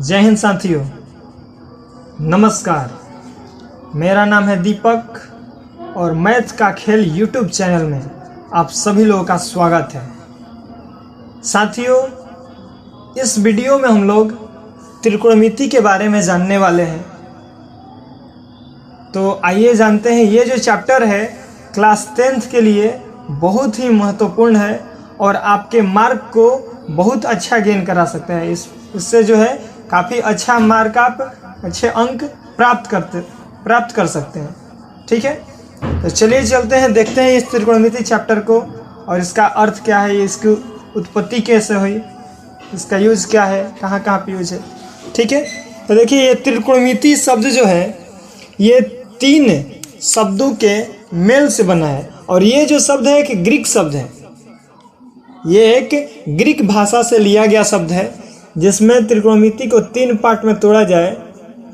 जय हिंद साथियों, नमस्कार। मेरा नाम है दीपक और मैथ का खेल यूट्यूब चैनल में आप सभी लोगों का स्वागत है। साथियों, इस वीडियो में हम लोग त्रिकोणमिति के बारे में जानने वाले हैं। तो आइए जानते हैं। ये जो चैप्टर है क्लास 10th के लिए बहुत ही महत्वपूर्ण है और आपके मार्क को बहुत अच्छा गेन करा सकते हैं। इससे जो है काफ़ी अच्छा मार्क, आप अच्छे अंक प्राप्त कर सकते हैं। ठीक है, तो चलिए चलते हैं, देखते हैं इस त्रिकोणमिति चैप्टर को और इसका अर्थ क्या है, इसकी उत्पत्ति कैसे हुई, इसका यूज क्या है, कहाँ कहाँ पे यूज है। ठीक है, तो देखिए ये त्रिकोणमिति शब्द जो है ये 3 शब्दों के मेल से बना है और ये जो शब्द है एक ग्रीक शब्द है। ये एक ग्रीक भाषा से लिया गया शब्द है जिसमें त्रिकोणमिति को 3 पार्ट में तोड़ा जाए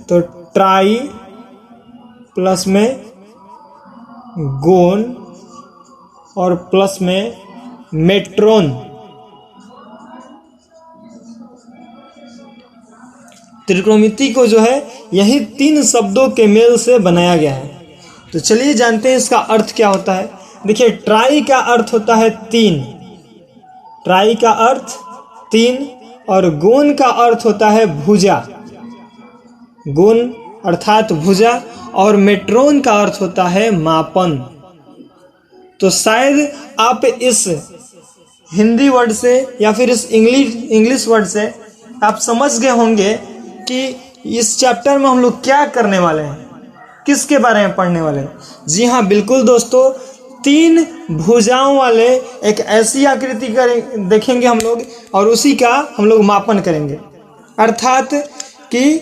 तो ट्राई प्लस में गोन और प्लस में मेट्रोन। त्रिकोणमिति को जो है यही 3 शब्दों के मेल से बनाया गया है। तो चलिए जानते हैं इसका अर्थ क्या होता है। देखिए, ट्राई का अर्थ होता है 3, ट्राई का अर्थ 3 और गोन का अर्थ होता है भुजा, गोन अर्थात भुजा, और मेट्रोन का अर्थ होता है मापन। तो शायद आप इस हिंदी वर्ड से या फिर इस इंग्लिश वर्ड से आप समझ गए होंगे कि इस चैप्टर में हम लोग क्या करने वाले हैं, किसके बारे में पढ़ने वाले हैं। जी हाँ, बिल्कुल दोस्तों, 3 भुजाओं वाले एक ऐसी आकृति देखेंगे हम लोग और उसी का हम लोग मापन करेंगे, अर्थात कि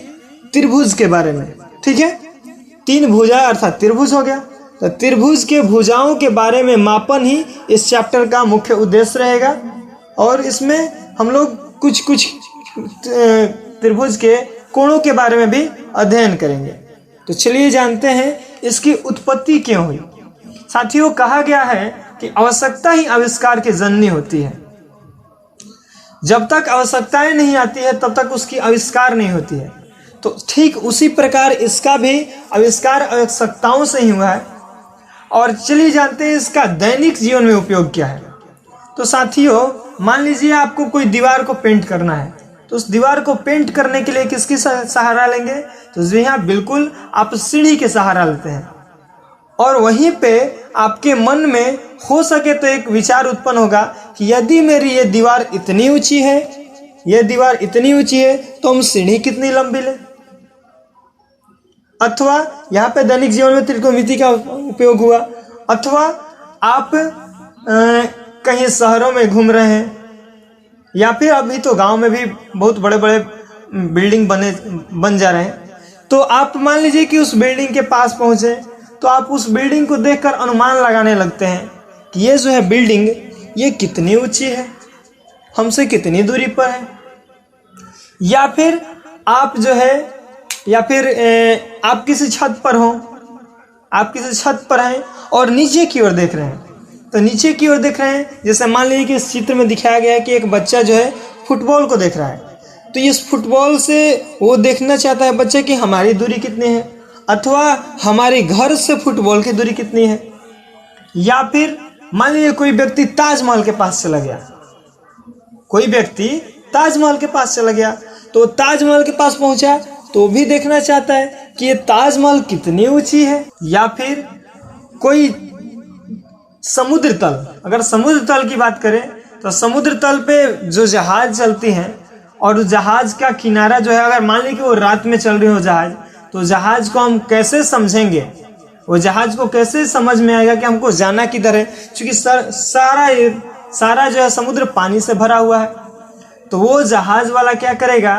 त्रिभुज के बारे में। ठीक है, 3 भुजा अर्थात त्रिभुज हो गया। तो त्रिभुज के भुजाओं के बारे में मापन ही इस चैप्टर का मुख्य उद्देश्य रहेगा और इसमें हम लोग कुछ त्रिभुज के कोणों के बारे में भी अध्ययन करेंगे। तो चलिए जानते हैं इसकी उत्पत्ति क्यों हुई। साथियों, कहा गया है कि आवश्यकता ही आविष्कार की जननी होती है। जब तक आवश्यकताएं नहीं आती है तब तक उसकी आविष्कार नहीं होती है। तो ठीक उसी प्रकार इसका भी आविष्कार आवश्यकताओं से ही हुआ है। और चलिए जानते हैं इसका दैनिक जीवन में उपयोग क्या है। तो साथियों, मान लीजिए आपको कोई दीवार को पेंट करना है, तो उस दीवार को पेंट करने के लिए किसकी सहारा लेंगे? तो जी हाँ, बिल्कुल आप सीढ़ी के सहारा लेते हैं। और वहीं पे आपके मन में हो सके तो एक विचार उत्पन्न होगा कि यदि मेरी ये दीवार इतनी ऊंची है, ये दीवार इतनी ऊंची है, तो हम सीढ़ी कितनी लंबी लें। अथवा यहाँ पे दैनिक जीवन में त्रिकोणमिति का उपयोग हुआ। अथवा आप कहीं शहरों में घूम रहे हैं या फिर अभी तो गांव में भी बहुत बड़े बड़े बिल्डिंग बन जा रहे हैं। तो आप मान लीजिए कि उस बिल्डिंग के पास पहुंचे तो आप उस बिल्डिंग को देखकर अनुमान लगाने लगते हैं कि ये जो है बिल्डिंग ये कितनी ऊंची है, हमसे कितनी दूरी पर है। या फिर आप जो है आप किसी छत पर हो, आप किसी छत पर हैं और नीचे की ओर देख रहे हैं। तो नीचे की ओर देख रहे हैं, जैसे मान लीजिए कि इस चित्र में दिखाया गया है कि एक बच्चा जो है फुटबॉल को देख रहा है। तो इस फुटबॉल से वो देखना चाहता है बच्चा कि हमारी दूरी कितनी है, अथवा हमारे घर से फुटबॉल की दूरी कितनी है। या फिर मान लीजिए कोई व्यक्ति ताजमहल के पास चला गया, कोई व्यक्ति ताजमहल के पास चला गया, तो ताजमहल के पास पहुंचा तो भी देखना चाहता है कि ये ताजमहल कितनी ऊंची है। या फिर कोई समुद्र तल, अगर समुद्र तल की बात करें तो समुद्र तल पे जो जहाज चलती हैं और जहाज का किनारा जो है, अगर मान लीजिए कि वो रात में चल रही हो जहाज, तो जहाज को हम कैसे समझेंगे, वो जहाज को कैसे समझ में आएगा कि हमको जाना किधर है, क्योंकि सारा जो है समुद्र पानी से भरा हुआ है। तो वो जहाज वाला क्या करेगा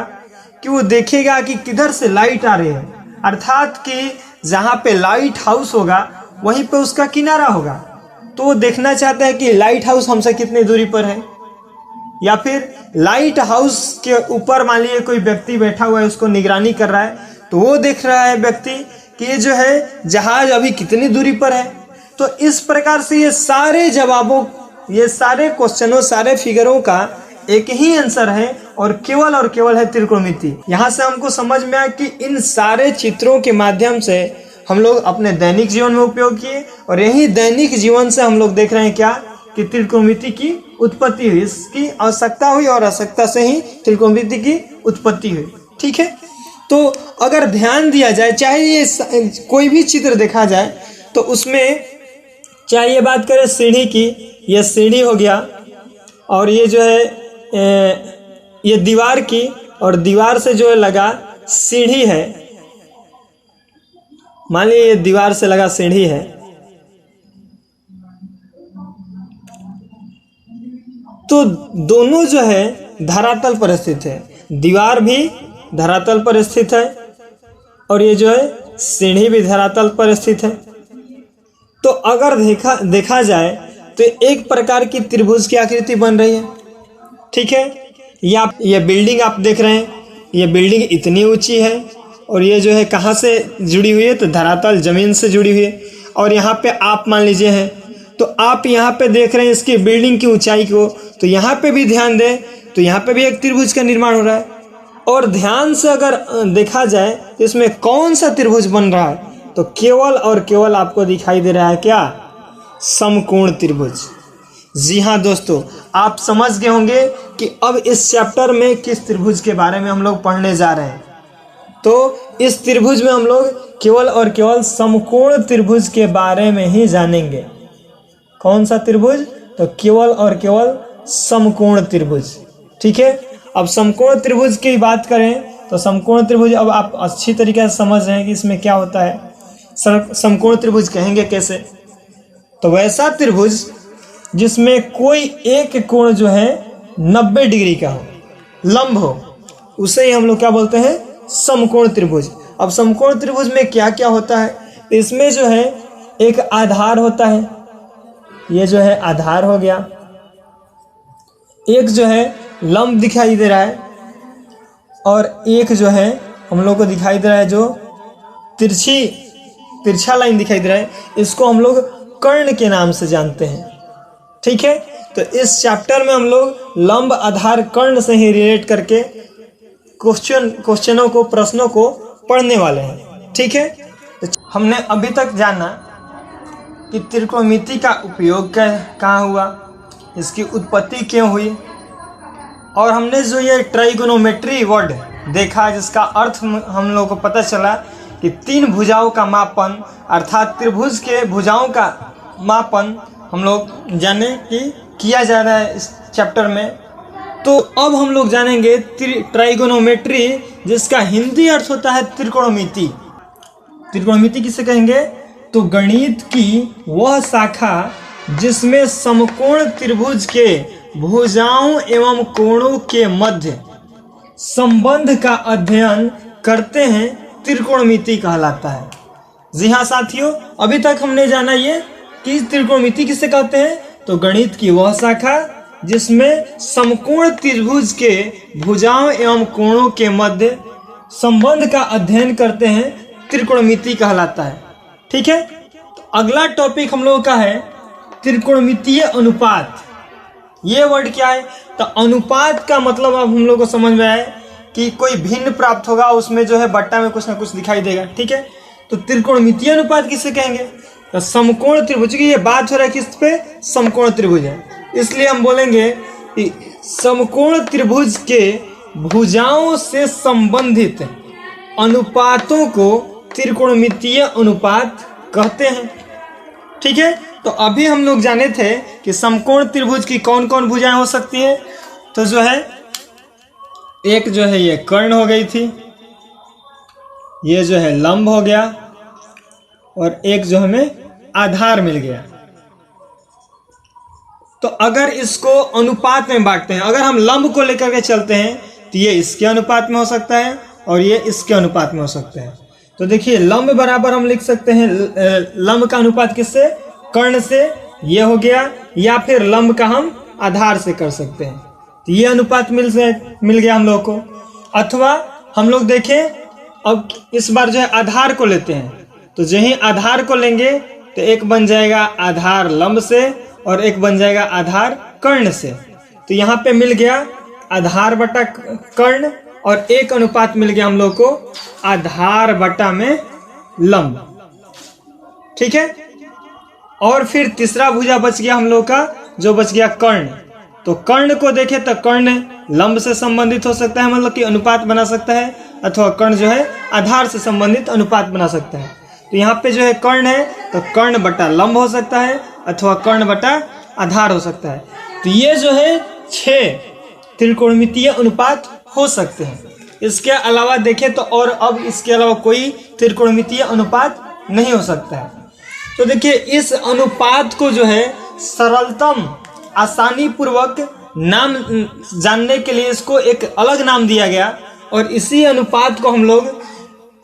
कि वो देखेगा कि किधर से लाइट आ रही है, अर्थात कि जहाँ पे लाइट हाउस होगा वहीं पे उसका किनारा होगा। तो वो देखना चाहता है कि लाइट हाउस हमसे कितनी दूरी पर है। या फिर लाइट हाउस के ऊपर मान लीजिए कोई व्यक्ति बैठा हुआ है, उसको निगरानी कर रहा है, तो वो देख रहा है व्यक्ति कि ये जो है जहाज अभी कितनी दूरी पर है। तो इस प्रकार से ये सारे जवाबों, ये सारे क्वेश्चनों, सारे फिगरों का एक ही आंसर है और केवल है त्रिकोणमिति। यहाँ से हमको समझ में आया कि इन सारे चित्रों के माध्यम से हम लोग अपने दैनिक जीवन में उपयोग किए और यही दैनिक जीवन से हम लोग देख रहे हैं क्या कि त्रिकोणमिति की उत्पत्ति हुई, इसकी आवश्यकता हुई और आवश्यकता से ही त्रिकोणमिति की उत्पत्ति हुई। ठीक है, तो अगर ध्यान दिया जाए, चाहे ये कोई भी चित्र देखा जाए तो उसमें चाहे ये बात करें सीढ़ी की, ये सीढ़ी हो गया और ये जो है ये दीवार की, और दीवार से जो है लगा सीढ़ी है, मान लीजिए ये दीवार से लगा सीढ़ी है, तो दोनों जो है धरातल पर स्थित है, दीवार भी धरातल पर स्थित है और ये जो है सीढ़ी भी धरातल पर स्थित है। तो अगर देखा जाए तो एक प्रकार की त्रिभुज की आकृति बन रही है। ठीक है, ये बिल्डिंग आप देख रहे हैं, ये बिल्डिंग इतनी ऊंची है और ये जो है कहाँ से जुड़ी हुई है, तो धरातल जमीन से जुड़ी हुई है। और यहाँ पे आप मान लीजिए हैं, तो आप यहाँ पे देख रहे हैं इसकी बिल्डिंग की ऊंचाई को, तो यहाँ पे भी ध्यान दें तो यहाँ पे भी एक त्रिभुज का निर्माण हो रहा है। और ध्यान से अगर देखा जाए तो इसमें कौन सा त्रिभुज बन रहा है, तो केवल आपको दिखाई दे रहा है क्या, समकोण त्रिभुज। जी हाँ दोस्तों, आप समझ गए होंगे कि अब इस चैप्टर में किस त्रिभुज के बारे में हम लोग पढ़ने जा रहे हैं। तो इस त्रिभुज में हम लोग केवल समकोण त्रिभुज के बारे में ही जानेंगे। कौन सा त्रिभुज, तो केवल समकोण त्रिभुज। ठीक है, अब समकोण त्रिभुज की बात करें तो समकोण त्रिभुज अब आप अच्छी तरीके से समझ रहे हैं कि इसमें क्या होता है। समकोण त्रिभुज कहेंगे कैसे, तो वैसा त्रिभुज जिसमें कोई एक कोण जो है 90 डिग्री का हो, लंब हो, उसे ही हम लोग क्या बोलते हैं, समकोण त्रिभुज। अब समकोण त्रिभुज में क्या क्या होता है, इसमें जो है एक आधार होता है, ये जो है आधार हो गया, एक जो है लंब दिखाई दे रहा है और एक जो है हम लोग को दिखाई दे रहा है जो तिरछा लाइन दिखाई दे रहा है, इसको हम लोग कर्ण के नाम से जानते हैं। ठीक है, तो इस चैप्टर में हम लोग लंब आधार कर्ण से ही रिलेट करके क्वेश्चनों को, प्रश्नों को पढ़ने वाले हैं। ठीक है, तो हमने अभी तक जाना कि त्रिकोणमिति का उपयोग कहाँ हुआ, इसकी उत्पत्ति क्यों हुई, और हमने जो ये ट्राइगोनोमेट्री वर्ड देखा जिसका अर्थ हम लोग को पता चला कि 3 भुजाओं का मापन, अर्थात त्रिभुज के भुजाओं का मापन हम लोग जाने कि किया जा रहा है इस चैप्टर में। तो अब हम लोग जानेंगे ट्राइगोनोमेट्री, जिसका हिंदी अर्थ होता है त्रिकोणमिति। त्रिकोणमिति किसे कहेंगे, तो गणित की वह शाखा जिसमें समकोण त्रिभुज के भुजाओं एवं कोणों के मध्य संबंध का अध्ययन करते हैं, त्रिकोणमिति कहलाता है। जी हाँ साथियों, अभी तक हमने जाना ये कि त्रिकोणमिति किसे कहते हैं, तो गणित की वह शाखा जिसमें समकोण त्रिभुज के भुजाओं एवं कोणों के मध्य संबंध का अध्ययन करते हैं, त्रिकोणमिति कहलाता है। ठीक है, तो अगला टॉपिक हम लोगों का है त्रिकोणमितीय अनुपात। ये वर्ड क्या है, तो अनुपात का मतलब अब हम लोग को समझ में आया कि कोई भिन्न प्राप्त होगा, उसमें जो है बट्टा में कुछ ना कुछ दिखाई देगा। ठीक है, तो त्रिकोणमितीय अनुपात किसे कहेंगे, तो समकोण त्रिभुज की ये बात हो रहा है किस पे, समकोण त्रिभुज है, इसलिए हम बोलेंगे कि समकोण त्रिभुज के भुजाओं से संबंधित अनुपातों को त्रिकोणमितीय अनुपात कहते हैं। ठीक है, तो अभी हम लोग जाने थे कि समकोण त्रिभुज की कौन कौन भुजाएं हो सकती हैं, तो जो है एक जो है ये कर्ण हो गई थी, ये जो है लंब हो गया, और एक जो हमें आधार मिल गया। तो अगर इसको अनुपात में बांटते हैं, अगर हम लंब को लेकर के चलते हैं तो ये इसके अनुपात में हो सकता है और ये इसके अनुपात में हो सकता है। तो देखिए लंब बराबर हम लिख सकते हैं, लंब का अनुपात किससे, कर्ण से, ये हो गया, या फिर लंब का हम आधार से कर सकते हैं, तो ये अनुपात मिल गया हम लोग को। अथवा हम लोग देखें, अब इस बार जो है आधार को लेते हैं, तो जो ही आधार को लेंगे तो एक बन जाएगा आधार लंब से और एक बन जाएगा आधार कर्ण से। तो यहाँ पे मिल गया आधार बटा कर्ण और 1 अनुपात मिल गया हम लोग को आधार बटा में लंब। ठीक है, और फिर तीसरा भुजा बच गया हम लोग का, जो बच गया कर्ण। तो कर्ण को देखें तो कर्ण लंब से संबंधित हो सकता है, मतलब कि अनुपात बना सकता है, अथवा कर्ण जो है आधार से संबंधित अनुपात बना सकता है। तो यहाँ पे जो है कर्ण है तो कर्ण बटा लंब हो सकता है, अथवा कर्ण बटा आधार हो सकता है। तो ये जो है 6 त्रिकोणमितीय अनुपात हो सकते हैं। इसके अलावा देखें तो और अब इसके अलावा कोई त्रिकोणमितीय अनुपात नहीं हो सकता है। तो देखिए इस अनुपात को जो है सरलतम आसानी पूर्वक नाम जानने के लिए इसको एक अलग नाम दिया गया, और इसी अनुपात को हम लोग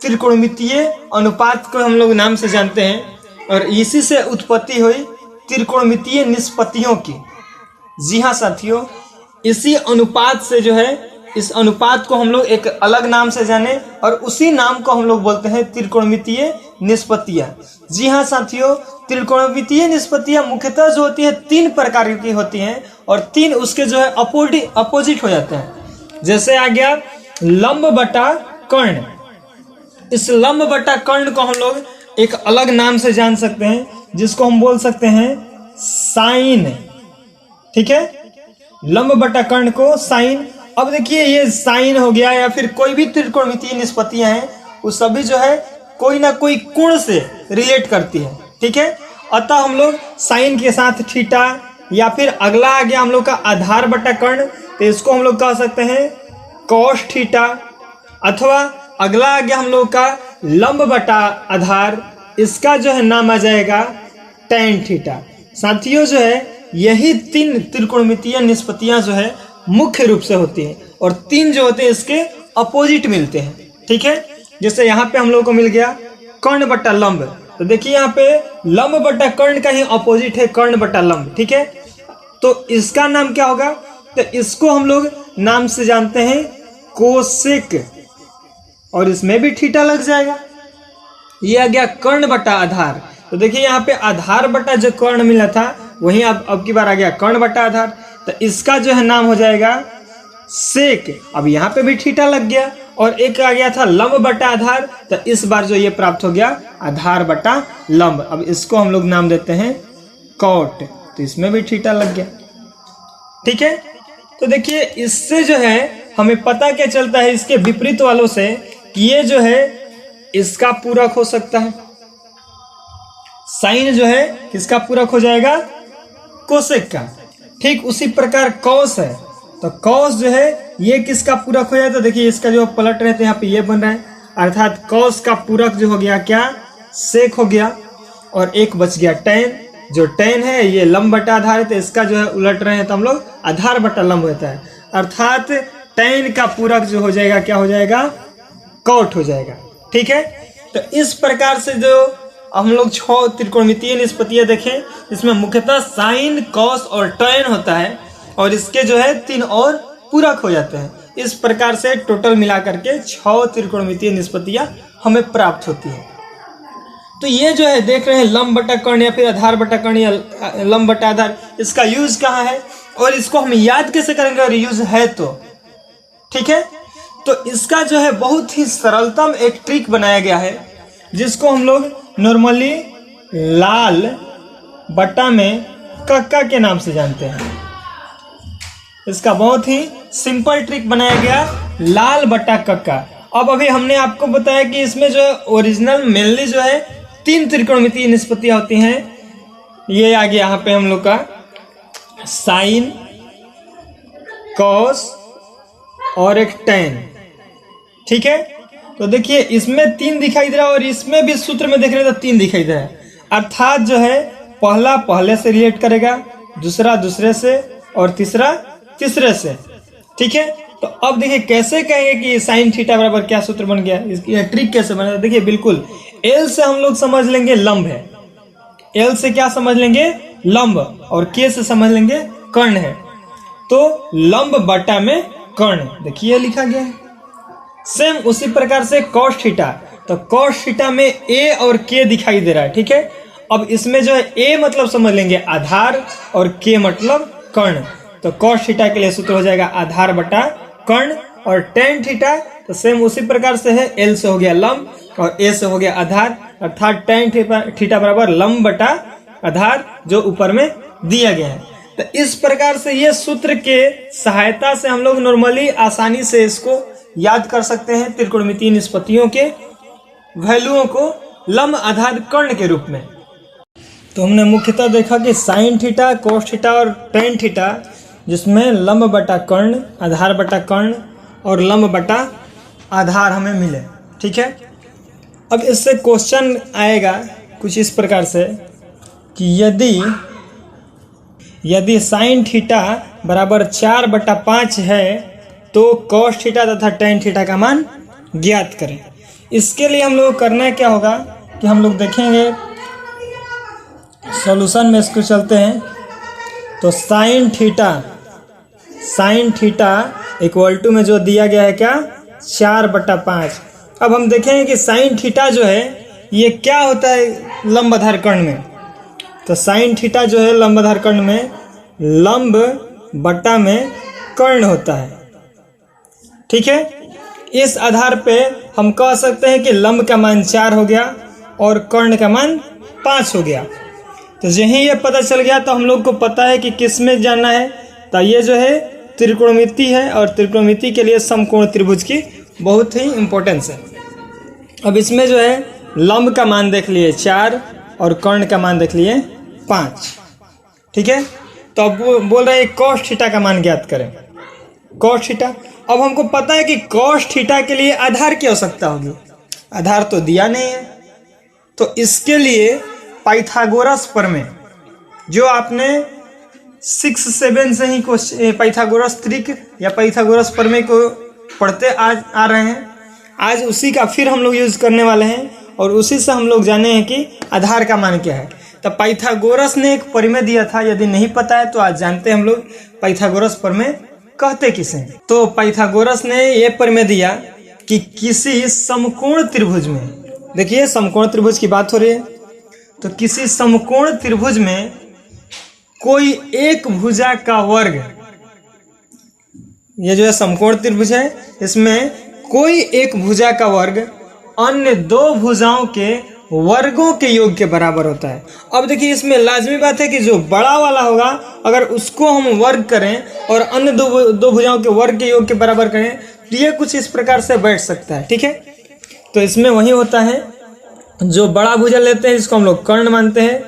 त्रिकोणमितीय अनुपात को हम लोग नाम से जानते हैं, और इसी से उत्पत्ति हुई त्रिकोणमितीय निष्पत्तियों की। जी हाँ साथियों, इसी अनुपात से जो है, इस अनुपात को हम लोग एक अलग नाम से जाने और उसी नाम को हम लोग बोलते हैं त्रिकोणमितीय निष्पत्तियां। जी हाँ साथियों, त्रिकोणमितीय निष्पत्तियां मुख्यतः जो होती है 3 प्रकार की होती हैं, और 3 उसके जो है अपोजिट हो जाते हैं। जैसे आ गया लंब बटा कर्ण। इस लंब बटा कर्ण को हम लोग एक अलग नाम से जान सकते हैं, जिसको हम बोल सकते हैं साइन। ठीक है, लंब बटा कर्ण को साइन। अब देखिए ये साइन हो गया या फिर कोई भी त्रिकोणमितीय निष्पत्तियां हैं, वो सभी जो है कोई ना कोई कोण से रिलेट करती है। ठीक है, अतः हम लोग साइन के साथ थीटा, या फिर अगला आ गया हम लोग का आधार बटा कर्ण, तो इसको हम लोग कह सकते हैं कॉस थीटा, अथवा अगला आ गया हम लोग का लंब बटा आधार, इसका जो है नाम आ जाएगा टैन थीटा। साथियों जो है यही 3 त्रिकोणमितीय निष्पत्तियां जो है मुख्य रूप से होती हैं, और 3 जो होते हैं इसके अपोजिट मिलते हैं। ठीक है, जैसे यहाँ पे हम लोग को मिल गया कर्ण बटा लंब, तो देखिए यहाँ पे लंब बटा कर्ण का ही अपोजिट है कर्ण बटा लंब। ठीक है, तो इसका नाम क्या होगा, तो इसको हम लोग नाम से जानते हैं कोसेक, और इसमें भी थीटा लग जाएगा। ये आ गया कर्ण बटा आधार। तो देखिए यहाँ पे आधार बटा जो कर्ण मिला था वही अब की बार आ गया कर्ण बटा आधार, तो इसका जो है नाम हो जाएगा सेक। अब यहाँ पे भी थीटा लग गया, और एक आ गया था लंब बटा आधार, तो इस बार जो ये प्राप्त हो गया आधार बटा लंब। अब इसको हम लोग नाम देते हैं कॉट, तो इसमें भी थीटा लग गया। ठीक है, तो देखिए इससे जो है हमें पता क्या चलता है इसके विपरीत वालों से, कि ये जो है इसका पूरक हो सकता है। साइन जो है किसका पूरक हो जाएगा, कोसेक का। ठीक उसी प्रकार कॉस है, तो कॉस जो है ये किसका पूरक हो जाता है, देखिए इसका जो पलट रहे थे यहाँ पे ये बन रहा है, अर्थात कॉस का पूरक जो हो गया क्या, सेक हो गया, और एक बच गया टैन। जो टैन है ये लंब बटा आधार है, तो इसका जो है उलट रहे हैं तो हम लोग आधार बटा लंब होता है, अर्थात टैन का पूरक जो हो जाएगा क्या हो जाएगा, कॉट हो जाएगा। ठीक है, तो इस प्रकार से जो हम लोग 6 त्रिकोणमितीय निष्पत्तियां देखें, इसमें मुख्यतः साइन, कॉस और टैन होता है, और इसके जो है 3 और पूरक हो जाते हैं। इस प्रकार से टोटल मिलाकर के 6 त्रिकोणमितीय निष्पत्तियां हमें प्राप्त होती हैं। तो ये जो है देख रहे हैं लंब बटा कर्ण या फिर आधार बटा कर्ण या लंब बटा आधार, इसका यूज कहाँ है और इसको हम याद कैसे करेंगे, और यूज है तो ठीक है। तो इसका जो है बहुत ही सरलतम एक ट्रिक बनाया गया है, जिसको हम लोग नॉर्मली लाल बटा में कक्का के नाम से जानते हैं। इसका बहुत ही सिंपल ट्रिक बनाया गया, लाल बटा कक्का। अब अभी हमने आपको बताया कि इसमें जो है ओरिजिनल मेनली जो है 3 त्रिकोणमितीय निष्पत्तियां होती हैं। ये आ गया यहाँ पे हम लोग का साइन, कॉस और एक टैन। ठीक है, तो देखिए इसमें 3 दिखाई दे रहा है और इसमें भी सूत्र में देख रहे तो 3 दिखाई दे रहा है, अर्थात जो है पहला पहले से रिलेट करेगा, दूसरा दूसरे से और तीसरा तीसरे से। ठीक है, तो अब देखिए कैसे कहेंगे कि साइन थीटा बराबर क्या सूत्र बन गया, इसकी ट्रिक कैसे बना। देखिए बिल्कुल एल से हम लोग समझ लेंगे लंब है, एल से क्या समझ लेंगे लंब, और के से समझ लेंगे कर्ण है। तो लंब बटा में कर्ण, देखिए लिखा गया है। सेम उसी प्रकार से कॉस थीटा, तो कॉस थीटा में ए और के दिखाई दे रहा है। ठीक है, अब इसमें जो है ए मतलब समझ लेंगे आधार और के मतलब कर्ण। तो cos थीटा के लिए सूत्र हो जाएगा आधार बटा कर्ण, और tan थीटा तो सेम उसी प्रकार से है, L से हो गया लंब और A से हो गया आधार, अर्थात tan थीटा बराबर लंब बटा आधार जो ऊपर में दिया गया है। तो इस प्रकार से ये सूत्र के सहायता से हम लोग नॉर्मली आसानी से इसको याद कर सकते हैं, त्रिकोणमितीय निष्पत्तियों के वैल्यूओं को लंब आधार कर्ण के रूप में। तो हमने मुख्यतः देखा कि साइन थीटा, कोस थीटा और टेन थीटा, जिसमें लंब बटा कर्ण, आधार बटा कर्ण और लंब बटा आधार हमें मिले। ठीक है, अब इससे क्वेश्चन आएगा कुछ इस प्रकार से कि यदि साइन थीटा बराबर 4/5 है तो कॉस थीटा तथा टेन थीटा का मान ज्ञात करें। इसके लिए हम लोग करना क्या होगा कि हम लोग देखेंगे सॉल्यूशन में, इसको चलते हैं। तो साइन थीटा इक्वल टू में जो दिया गया है क्या, 4/5। अब हम देखेंगे कि साइन थीटा जो है ये क्या होता है लंब आधार कर्ण में। तो साइन थीटा जो है लंब आधार कर्ण में लंब बटा में कर्ण होता है। ठीक है, इस आधार पे हम कह सकते हैं कि लंब का मान 4 हो गया और कर्ण का मान 5 हो गया। तो यही ये पता चल गया तो हम लोग को पता है कि किस में जाना है। तो ये जो है त्रिकोणमिति है और त्रिकोणमिति के लिए समकोण त्रिभुज की बहुत ही इम्पोर्टेंस है। अब इसमें जो है लंब का मान देख लिए 4 और कर्ण का मान देख लिए 5। ठीक है, तो अब बोल रहे हैं कॉस थीटा का मान ज्ञात करें। कॉस थीटा, अब हमको पता है कि कॉस थीटा के लिए आधार की आवश्यकता होगी, आधार तो दिया नहीं है। तो इसके लिए पाइथागोरस प्रमेय, जो आपने 6-7 से ही पाइथागोरस त्रिक या पाइथागोरस प्रमेय को पढ़ते आ रहे हैं, आज उसी का फिर हम लोग यूज करने वाले हैं और उसी से हम लोग जाने हैं कि आधार का मान क्या है। तो पाइथागोरस ने एक प्रमेय दिया था, यदि नहीं पता है तो आज जानते हैं हम लोग पाइथागोरस प्रमेय कहते किसे। तो पाइथागोरस ने ये प्रमेय दिया कि किसी समकोण त्रिभुज में, देखिए समकोण त्रिभुज की बात हो रही है, तो किसी समकोण त्रिभुज में कोई एक भुजा का वर्ग, ये जो है समकोण त्रिभुज है, इसमें कोई एक भुजा का वर्ग अन्य 2 भुजाओं के वर्गों के योग के बराबर होता है। अब देखिए इसमें लाजमी बात है कि जो बड़ा वाला होगा अगर उसको हम वर्ग करें और अन्य दो भुजाओं के वर्ग के योग के बराबर करें तो ये कुछ इस प्रकार से बैठ सकता है। ठीक है, तो इसमें वही होता है, जो बड़ा भुजा लेते हैं जिसको हम लोग कर्ण मानते हैं।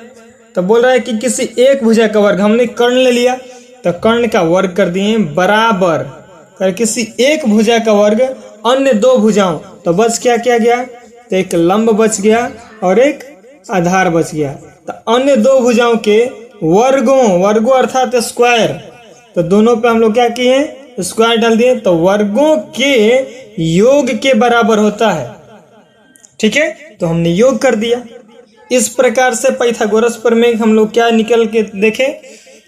तो बोल रहा है कि किसी एक भुजा का वर्ग, हमने कर्ण ले लिया तो कर्ण का वर्ग कर दिए बराबर कर किसी एक भुजा का वर्ग अन्य 2 भुजाओं, तो बच क्या गया, तो एक लंब बच गया और एक आधार बच गया। तो अन्य 2 भुजाओं के वर्गों अर्थात स्क्वायर, तो दोनों पे हम लोग क्या किए, स्क्वायर डाल दिए, तो वर्गों के योग के बराबर होता है। ठीक है, तो हमने योग कर दिया। इस प्रकार से पाइथागोरस प्रमेय हम लोग क्या निकल के देखे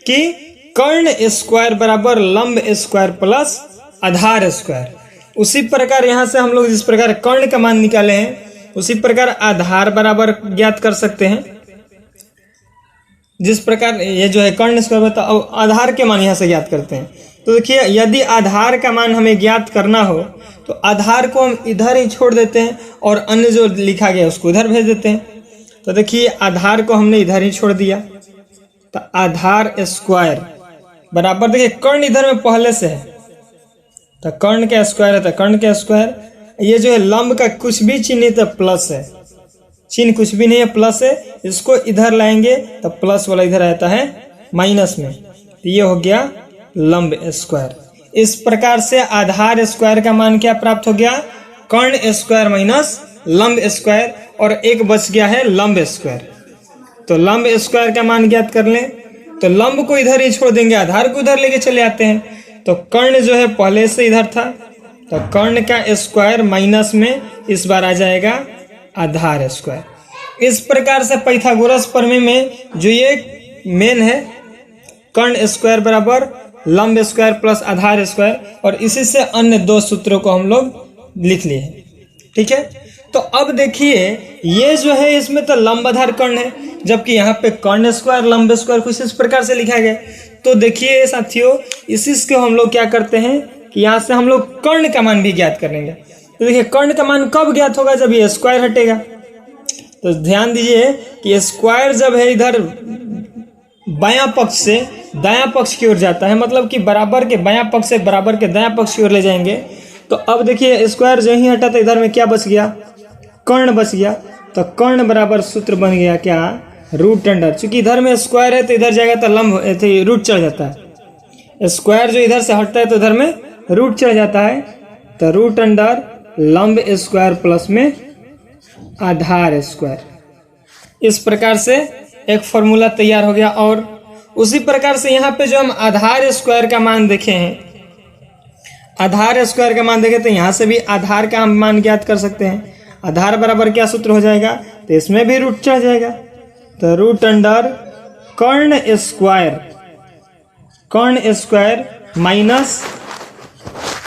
कि कर्ण स्क्वायर बराबर लंब स्क्वायर प्लस आधार स्क्वायर। उसी प्रकार यहाँ से हम लोग जिस प्रकार कर्ण का मान निकाले हैं उसी प्रकार आधार बराबर ज्ञात कर सकते हैं। जिस प्रकार ये जो है कर्ण स्क्वायर बता, आधार के मान यहाँ से ज्ञात करते हैं। तो देखिए यदि आधार का मान हमें ज्ञात करना हो तो आधार को हम इधर ही छोड़ देते हैं और अन्य जो लिखा गया उसको इधर भेज देते हैं। तो देखिए आधार को हमने इधर ही छोड़ दिया, तो आधार स्क्वायर बराबर, देखिए कर्ण इधर में पहले से है तो कर्ण का स्क्वायर है तो कर्ण का स्क्वायर। ये जो है लंब का कुछ भी चिन्ह नहीं तो प्लस है, चिन्ह कुछ भी नहीं है प्लस है, इसको इधर लाएंगे तो प्लस वाला इधर आता है माइनस में, तो ये हो गया लंब स्क्वायर। इस प्रकार से आधार स्क्वायर का मान क्या प्राप्त हो गया, कर्ण स्क्वायर माइनस लंब स्क्वायर, और एक बच गया है लंब स्क्वायर। तो लंब स्क्वायर का मान ज्ञात कर लें तो लंब को इधर ही छोड़ देंगे, आधार को उधर लेके चले आते हैं। तो कर्ण जो है पहले से इधर था तो कर्ण का स्क्वायर माइनस में इस बार आ जाएगा आधार स्क्वायर। इस प्रकार से पाइथागोरस प्रमेय में जो ये मेन है कर्ण स्क्वायर बराबर लंब स्क्वायर प्लस आधार स्क्वायर, और इसी से अन्य 2 सूत्रों को हम लोग लिख लिए। ठीक है, तो अब देखिए ये जो है इसमें तो लंब आधार कर्ण है, जबकि यहाँ पे कर्ण स्क्वायर लंब स्क्वायर कुछ इस प्रकार से लिखा गया। तो देखिए साथियों, इसी को हम लोग क्या करते हैं कि यहाँ से हम लोग कर्ण का मान भी ज्ञात करेंगे। तो देखिए कर्ण का मान कब ज्ञात होगा, जब ये स्क्वायर हटेगा। तो ध्यान दीजिए कि स्क्वायर जब है इधर बायां पक्ष से दायां पक्ष की ओर जाता है, मतलब कि बराबर के बायां पक्ष से बराबर के दायां पक्ष की ओर ले जाएंगे। तो अब देखिए स्क्वायर जो ही हटा तो इधर में क्या बच गया, कर्ण बच गया। तो कर्ण बराबर सूत्र बन गया क्या, रूट अंडर, चूंकि इधर में स्क्वायर है तो इधर जाएगा तो लंब रूट चढ़ जाता है। स्क्वायर जो इधर से हटता है तो इधर में रूट चढ़ जाता है। तो रूट अंडर लंब स्क्वायर प्लस में आधार स्क्वायर, इस प्रकार से एक फॉर्मूला तैयार हो गया। और उसी प्रकार से यहाँ पे जो हम आधार स्क्वायर का मान देखे हैं, आधार स्क्वायर का मान देखे तो यहाँ से भी आधार का हम मान ज्ञात कर सकते हैं। आधार बराबर क्या सूत्र हो जाएगा, तो इसमें भी रूट चढ़ जाएगा। तो रूट अंडर कर्ण स्क्वायर माइनस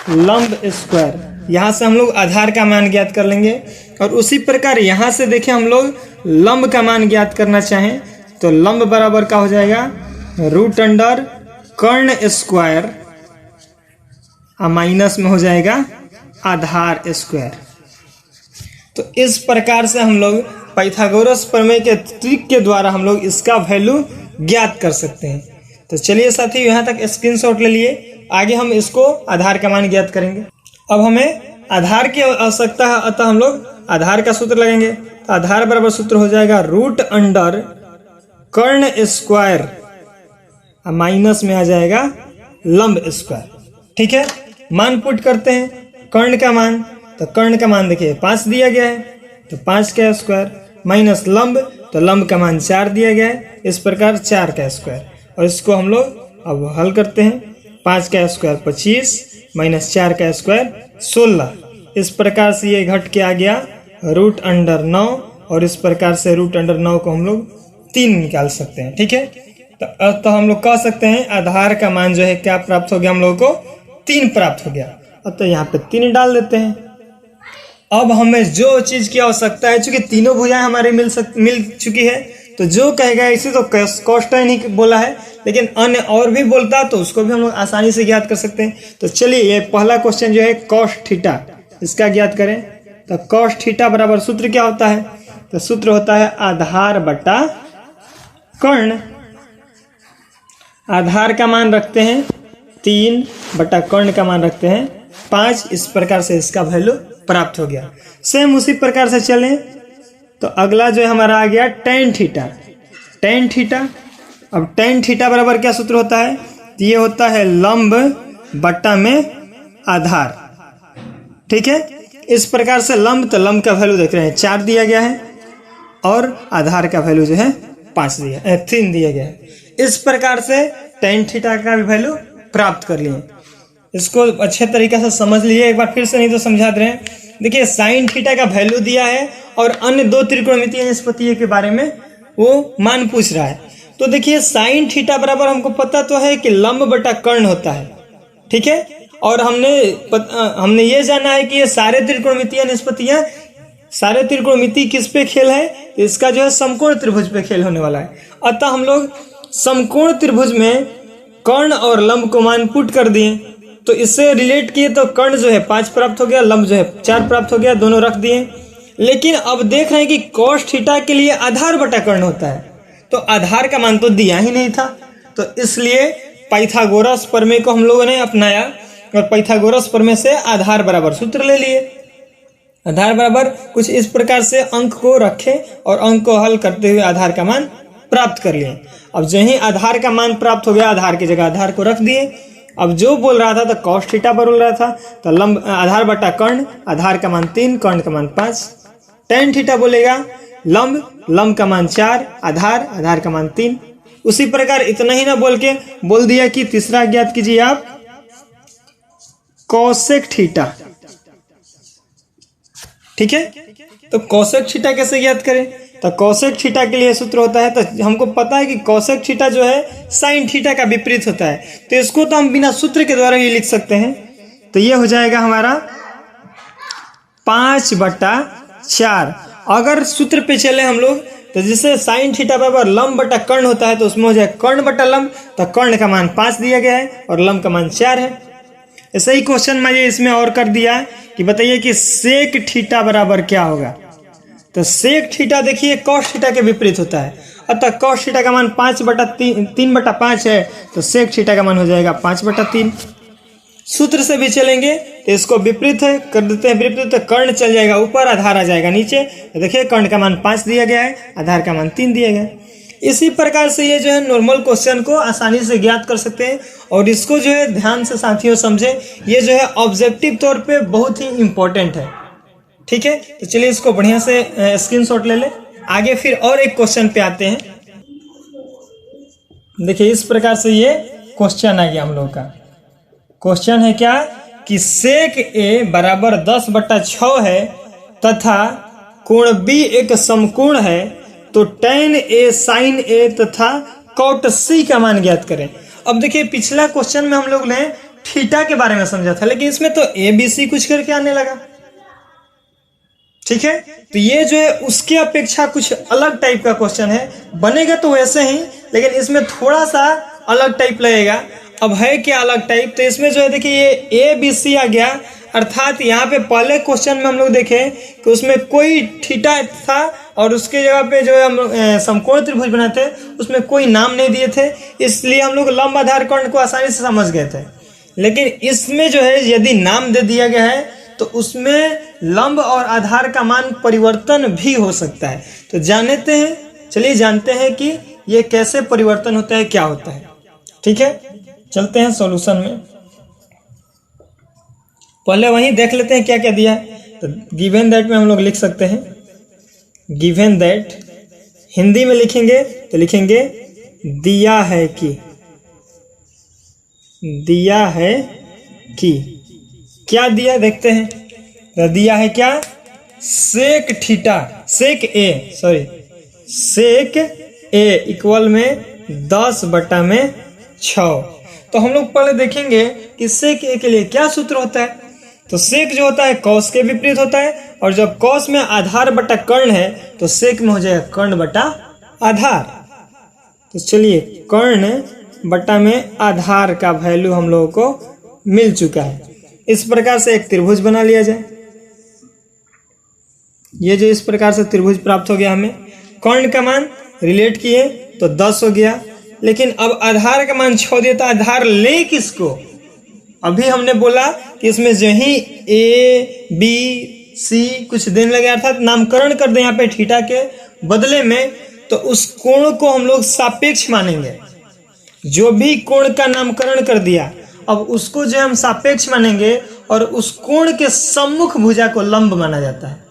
लंब स्क्वायर, यहाँ से हम लोग आधार का मान ज्ञात कर लेंगे। और उसी प्रकार यहाँ से देखें हम लोग लंब का मान ज्ञात करना चाहें तो लंब बराबर का हो जाएगा रूट अंडर कर्ण स्क्वायर माइनस में हो जाएगा आधार स्क्वायर। तो इस प्रकार से हम लोग पाइथागोरस प्रमेय के ट्रिक के द्वारा हम लोग इसका वैल्यू ज्ञात कर सकते हैं। तो चलिए साथियों, यहाँ तक स्क्रीनशॉट ले लिए, आगे हम इसको आधार का मान ज्ञात करेंगे। अब हमें आधार की आवश्यकता है, अतः हम लोग आधार का सूत्र लगेंगे। तो आधार बराबर सूत्र हो जाएगा रूट अंडर कर्ण स्क्वायर माइनस में आ जाएगा लंब स्क्वायर। ठीक है, मान पुट करते हैं कर्ण का मान। तो कर्ण का मान देखिए 5 दिया गया है, तो 5 का स्क्वायर माइनस लंब, तो लंब का मान 4 दिया गया है, इस प्रकार 4 का स्क्वायर। और इसको हम लोग अब हल करते हैं। 5 का स्क्वायर 25 माइनस 4 का स्क्वायर 16, इस प्रकार से ये घट के आ गया रूट अंडर 9। और इस प्रकार से रूट अंडर 9 को हम लोग 3 निकाल सकते हैं। ठीक है, तो हम लोग कह सकते हैं आधार का मान जो है क्या प्राप्त हो गया, हम लोगों को 3 प्राप्त हो गया। तो यहाँ पे 3 डाल देते हैं। अब हमें जो चीज की आवश्यकता है, चूंकि तीनों भुजाएं हमारे मिल चुकी है, तो जो कहेगा इसे तो कॉस्टाइन ही बोला है, लेकिन अन्य और भी बोलता तो उसको भी हम लोग आसानी से ज्ञात कर सकते हैं। तो चलिए ये पहला क्वेश्चन जो है कॉस थीटा, इसका ज्ञात करें। तो कॉस थीटा बराबर सूत्र क्या होता है, तो सूत्र होता है आधार बटा कर्ण। आधार का मान रखते हैं 3 बटा कर्ण का मान रखते हैं 5, इस प्रकार से इसका वैल्यू प्राप्त हो गया। सेम उसी प्रकार से चलें तो अगला जो है हमारा आ गया टेन थीटा। टेन थीटा, अब टेन थीटा बराबर क्या सूत्र होता है, तो ये होता है लंब बट्टा में आधार। ठीक है, इस प्रकार से लंब, तो लंब का वैल्यू देख रहे हैं 4 दिया गया है और आधार का वैल्यू जो है 3 दिया गया है। इस प्रकार से टेन थीटा का भी वैल्यू प्राप्त कर लिए। इसको अच्छे तरीके से समझ लीजिए एक बार फिर से, नहीं तो समझा दे रहे हैं। देखिए साइन थीटा का वैल्यू दिया है और अन्य 2 त्रिकोणमितीय निष्पत्तियों के बारे में वो मान पूछ रहा है। तो देखिए साइन थीटा बराबर हमको पता तो है कि लंब बटा कर्ण होता है। ठीक है, और हमने ये जाना है कि ये सारे त्रिकोणमितीय निष्पत्तियां, सारे त्रिकोणमिति किस पे खेल है, तो इसका जो है समकोण त्रिभुज पे खेल होने वाला है। अतः हम लोग समकोण त्रिभुज में कर्ण और लंब को मान पुट कर दिए, तो इससे रिलेट किए तो कर्ण जो है 5 प्राप्त हो गया, लंब जो है 4 प्राप्त हो गया, दोनों रख दिए। लेकिन अब देख रहे हैं कि कॉस थीटा के लिए आधार बटा कर्ण होता है, तो आधार का मान तो दिया ही नहीं था। तो इसलिए पाइथागोरस प्रमेय को हम लोगों ने अपनाया और पाइथागोरस प्रमेय से आधार बराबर सूत्र ले लिए। आधार बराबर कुछ इस प्रकार से अंक को रखे और अंक को हल करते हुए आधार का मान प्राप्त कर लिए। अब जो ही आधार का मान प्राप्त हो गया, आधार की जगह आधार को रख दिए। अब जो बोल रहा था तो कॉस थीटा बोल रहा था, तो लंब आधार बटा कर्ण, आधार का मान 3, कर्ण का मान 5। टेन थीटा बोलेगा लंब, लंब का मान 4, आधार, आधार का मान 3। उसी प्रकार इतना ही ना बोल के बोल दिया कि तीसरा ज्ञात कीजिए आप कोसेक थीटा। ठीक है, तो कोसेक थीटा कैसे ज्ञात करें, तो कोसेक थीटा के लिए सूत्र होता है, तो हमको पता है कि कोसेक थीटा जो है साइन थीटा का विपरीत होता है, तो इसको तो हम बिना सूत्र के द्वारा ही लिख सकते हैं। तो ये हो जाएगा हमारा 5/4। अगर सूत्र पे चले हम लोग तो जिसे साइन थीटा बराबर लंब बटा कर्ण होता है तो उसमें हो जाए कर्ण बटा लंब, तो कर्ण का मान 5 दिया गया है और लंब का मान 4 है। ऐसा ही क्वेश्चन मैंने इसमें और कर दिया है कि बताइए कि सेक थीटा बराबर क्या होगा। तो सेक थीटा देखिए कॉस थीटा के विपरीत होता है, अतः कॉस थीटा का मान 3/5 है, तो सेक थीटा का मान हो जाएगा 5/3। सूत्र से भी चलेंगे तो इसको विपरीत है कर देते हैं विपरीत, तो कर्ण चल जाएगा ऊपर, आधार आ जाएगा नीचे। तो देखिए कर्ण का मान 5 दिया गया है, आधार का मान 3 दिया गया है। इसी प्रकार से ये जो है नॉर्मल क्वेश्चन को आसानी से ज्ञात कर सकते हैं, और इसको जो है ध्यान से साथियों समझे, ये जो है ऑब्जेक्टिव तौर पे बहुत ही इंपॉर्टेंट है। ठीक है, तो चलिए इसको बढ़िया से स्क्रीनशॉट ले ले। आगे फिर और एक क्वेश्चन पे आते हैं। देखिए इस प्रकार से ये क्वेश्चन आ गया हम लोग का। क्वेश्चन है क्या कि सेक ए बराबर 10/6 है तथा कोण बी एक समकोण है, तो tan ए sin ए तथा cot c का मान ज्ञात करें। अब देखिए पिछला क्वेश्चन में हम लोग ने थीटा के बारे में समझा था, लेकिन इसमें तो ए बी सी कुछ करके आने लगा। ठीक है, तो ये जो है उसके अपेक्षा कुछ अलग टाइप का क्वेश्चन है। बनेगा तो वैसे ही, लेकिन इसमें थोड़ा सा अलग टाइप लगेगा। अब है क्या अलग टाइप, तो इसमें जो है देखिए ये ए बी सी आ गया, अर्थात यहाँ पे पहले क्वेश्चन में हम लोग देखें कि उसमें कोई थीटा था और उसके जगह पे जो है हम समकोण त्रिभुज बनाए थे उसमें कोई नाम नहीं दिए थे, इसलिए हम लोग लंब आधार कर्ण को आसानी से समझ गए थे। लेकिन इसमें जो है यदि नाम दे दिया गया है तो उसमें लंब और आधार का मान परिवर्तन भी हो सकता है। तो जानते हैं, चलिए जानते हैं कि ये कैसे परिवर्तन होता है, क्या होता है। ठीक है, चलते हैं सॉल्यूशन में। पहले वहीं देख लेते हैं क्या क्या दिया है। तो गिवन दैट में हम लोग लिख सकते हैं, गिवन दैट हिंदी में लिखेंगे तो लिखेंगे दिया है कि, दिया है कि क्या दिया देखते हैं। तो दिया है क्या, सेक थीटा, सेक ए इक्वल में 10/6। तो हम लोग पहले देखेंगे कि सेक ए के लिए क्या सूत्र होता है। तो सेक जो होता है कॉस के विपरीत होता है, और जब कॉस में आधार बटा कर्ण है तो सेक में हो जाएगा कर्ण बटा आधार। तो चलिए कर्ण बटा में आधार का वैल्यू हम लोगों को मिल चुका है। इस प्रकार से एक त्रिभुज बना लिया जाए। ये जो इस प्रकार से त्रिभुज प्राप्त हो गया, हमें कर्ण का मान रिलेट किए तो 10 हो गया, लेकिन अब आधार का मान 6 दिया, तो आधार ले किसको। अभी हमने बोला कि इसमें जो ही ए बी सी कुछ देने लगे, अर्थात नामकरण कर दे यहाँ पे थीटा के बदले में, तो उस कोण को हम लोग सापेक्ष मानेंगे। जो भी कोण का नामकरण कर दिया अब उसको जो हम सापेक्ष मानेंगे, और उस कोण के सम्मुख भुजा को लंब माना जाता है।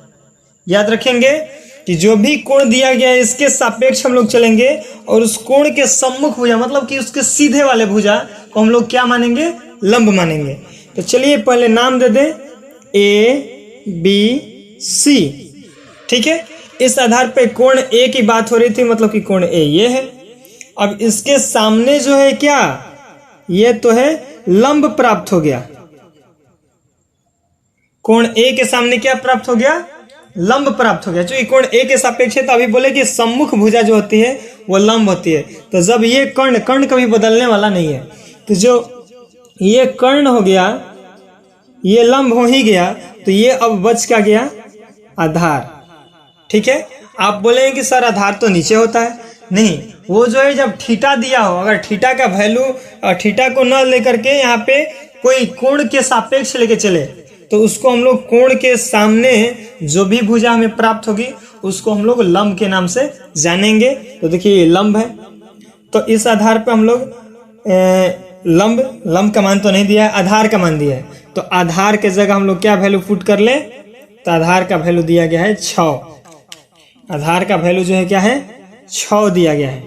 याद रखेंगे कि जो भी कोण दिया गया है इसके सापेक्ष हम लोग चलेंगे, और उस कोण के सम्मुख भुजा मतलब कि उसके सीधे वाले भुजा को हम लोग क्या मानेंगे, लंब मानेंगे। तो चलिए पहले नाम दे दें ए बी सी। ठीक है, इस आधार पे कोण ए की बात हो रही थी, मतलब कि कोण ए ये है। अब इसके सामने जो है क्या, ये तो है लंब प्राप्त हो गया। कोण ए के सामने क्या प्राप्त हो गया, लंब प्राप्त हो गया। जो कोण ए के सापेक्ष है, तो अभी बोले कि सम्मुख भुजा जो होती है वो लंब होती है। तो जब ये कर्ण कभी बदलने वाला नहीं है, तो जो ये कर्ण हो गया ये लंब हो ही गया, तो ये अब बच क्या गया, आधार। ठीक है, आप बोलेंगे कि सर आधार तो नीचे होता है। नहीं, वो जो है जब थीटा दिया हो, अगर थीटा का वैल्यू थीटा को न लेकर के यहाँ पे कोई कोण के सापेक्ष लेके चले, तो उसको हम लोग कोण के सामने जो भी भुजा हमें प्राप्त होगी उसको हम लोग लंब के नाम से जानेंगे। तो देखिए ये लंब है, तो इस आधार पर हम लोग लंब का मान तो नहीं दिया है, आधार का मान दिया है। तो आधार के जगह हम लोग क्या वैल्यू पुट कर ले, तो आधार का वैल्यू दिया गया है 6। आधार का वैल्यू जो है क्या है, 6 दिया गया है।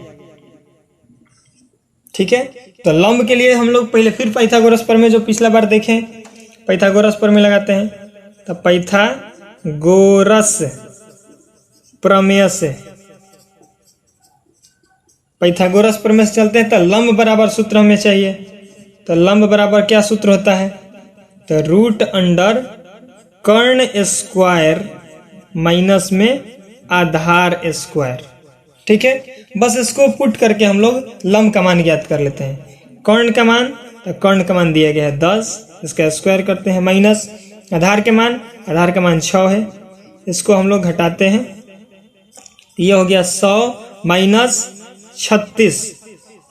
ठीक है, तो लंब के लिए हम लोग पहले फिर पाइथागोरस प्रमेय जो पिछला बार देखें, पाइथागोरस प्रमेय लगाते हैं। तो पाइथागोरस प्रमेय से पाइथागोरस प्रमेय से चलते हैं। तो लंब बराबर सूत्र हमें चाहिए। तो लंब बराबर क्या सूत्र होता है, तो रूट अंडर कर्ण स्क्वायर माइनस में आधार स्क्वायर। ठीक है, बस इसको पुट करके हम लोग लंब का मान ज्ञात कर लेते हैं। कर्ण का मान, तो कर्ण का मान दिया गया है 10, इसका स्क्वायर करते हैं माइनस आधार का मान 6 है, इसको हम लोग घटाते हैं, ये हो गया 100 माइनस 36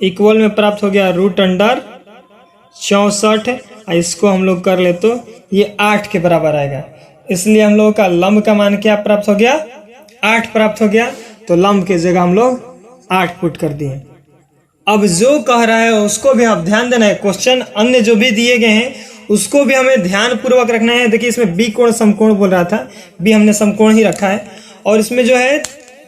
इक्वल में प्राप्त हो गया √64। इसको हम लोग कर ले तो ये 8 के बराबर आएगा, इसलिए हम लोगों का लंब का मान क्या प्राप्त हो गया, 8 प्राप्त हो गया। तो लंब की जगह हम लोग 8 पुट कर दिए। अब जो कह रहा है उसको भी आप ध्यान देना है, क्वेश्चन अन्य जो भी दिए गए हैं उसको भी हमें ध्यान पूर्वक रखना है। देखिए इसमें बी कोण समकोण बोल रहा था, बी हमने समकोण ही रखा है, और इसमें जो है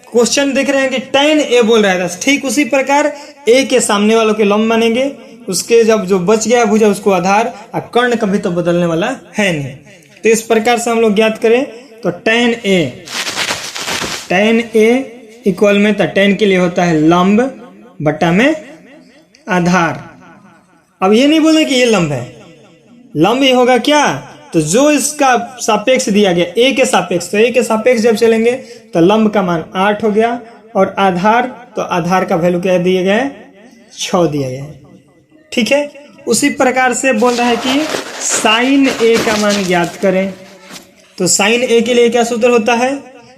क्वेश्चन देख रहे हैं कि tan a बोल रहा था, ठीक उसी प्रकार a के सामने वालों के लंब बनेंगे, उसके जब जो बच गया भुजा उसको आधार, और कर्ण कभी तो बदलने वाला है नहीं। तो इस प्रकार से हम लोग ज्ञात करें तो tan a इक्वल में, तो tan के लिए होता है लंब बटा में आधार। अब ये नहीं बोले कि ये लंब है, लंब ये होगा क्या, तो जो इसका सापेक्ष दिया गया a के सापेक्ष, तो a के सापेक्ष जब चलेंगे तो लंब का मान 8 हो गया, और आधार, तो आधार का वैल्यू क्या दिया गया है, 6 दिया गया है। ठीक है, उसी प्रकार से बोल रहा है कि साइन a का मान ज्ञात करें। तो साइन a के लिए क्या सूत्र होता है,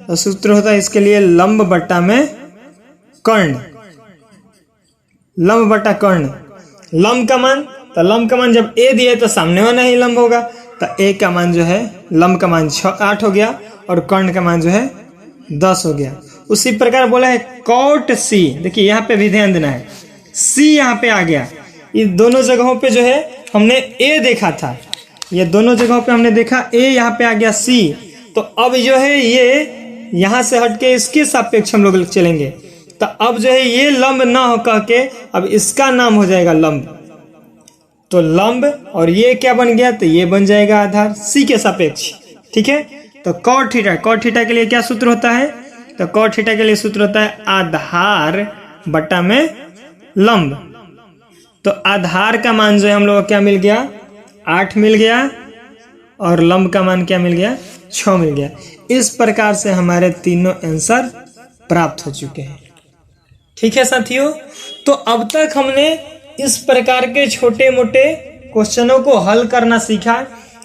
तो सूत्र होता है इसके लिए लंब बटा में कर्ण, लंब बटा कर्ण। लंब का मान, तो लंब का मान जब a दिया है तो सामने वाला ही लंब होगा, तो a का मान जो है, लंब का मान 8 हो गया, और कर्ण का मान जो है 10 हो गया। उसी प्रकार बोला है कॉट c, देखिए यहाँ पे भी ध्यान देना है, c यहाँ पे आ गया। ये दोनों जगहों पे जो है हमने a देखा था, ये दोनों जगहों पे हमने देखा a, यहाँ पे आ गया c। तो अब जो है ये यहाँ से हटके इसके सापेक्ष हम लोग चलेंगे, तो अब जो है ये लंब ना हो कह के अब इसका नाम हो जाएगा लंब। तो लंब, और ये क्या बन गया, तो ये बन जाएगा आधार c के सापेक्ष। ठीक है, तो कॉट थीटा, कॉट थीटा के लिए क्या सूत्र होता है, तो कॉट थीटा के लिए सूत्र होता है आधार बटा में लंब। तो आधार का मान जो है हम लोग को क्या मिल गया, 8 मिल गया, और लंब का मान क्या मिल गया, 6 मिल गया। इस प्रकार से हमारे तीनों आंसर प्राप्त हो चुके हैं। ठीक है साथियों, तो अब तक हमने इस प्रकार के छोटे मोटे क्वेश्चनों को हल करना सीखा,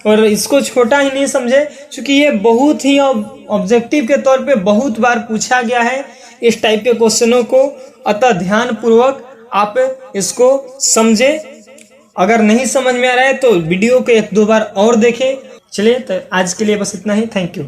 और इसको छोटा ही नहीं समझे, क्योंकि ये बहुत ही ऑब्जेक्टिव के तौर पे बहुत बार पूछा गया है इस टाइप के क्वेश्चनों को। अतः ध्यान पूर्वक आप इसको समझे। अगर नहीं समझ में आ रहा है तो वीडियो को 1-2 बार और देखें। चलिए, तो आज के लिए बस इतना ही। Thank you.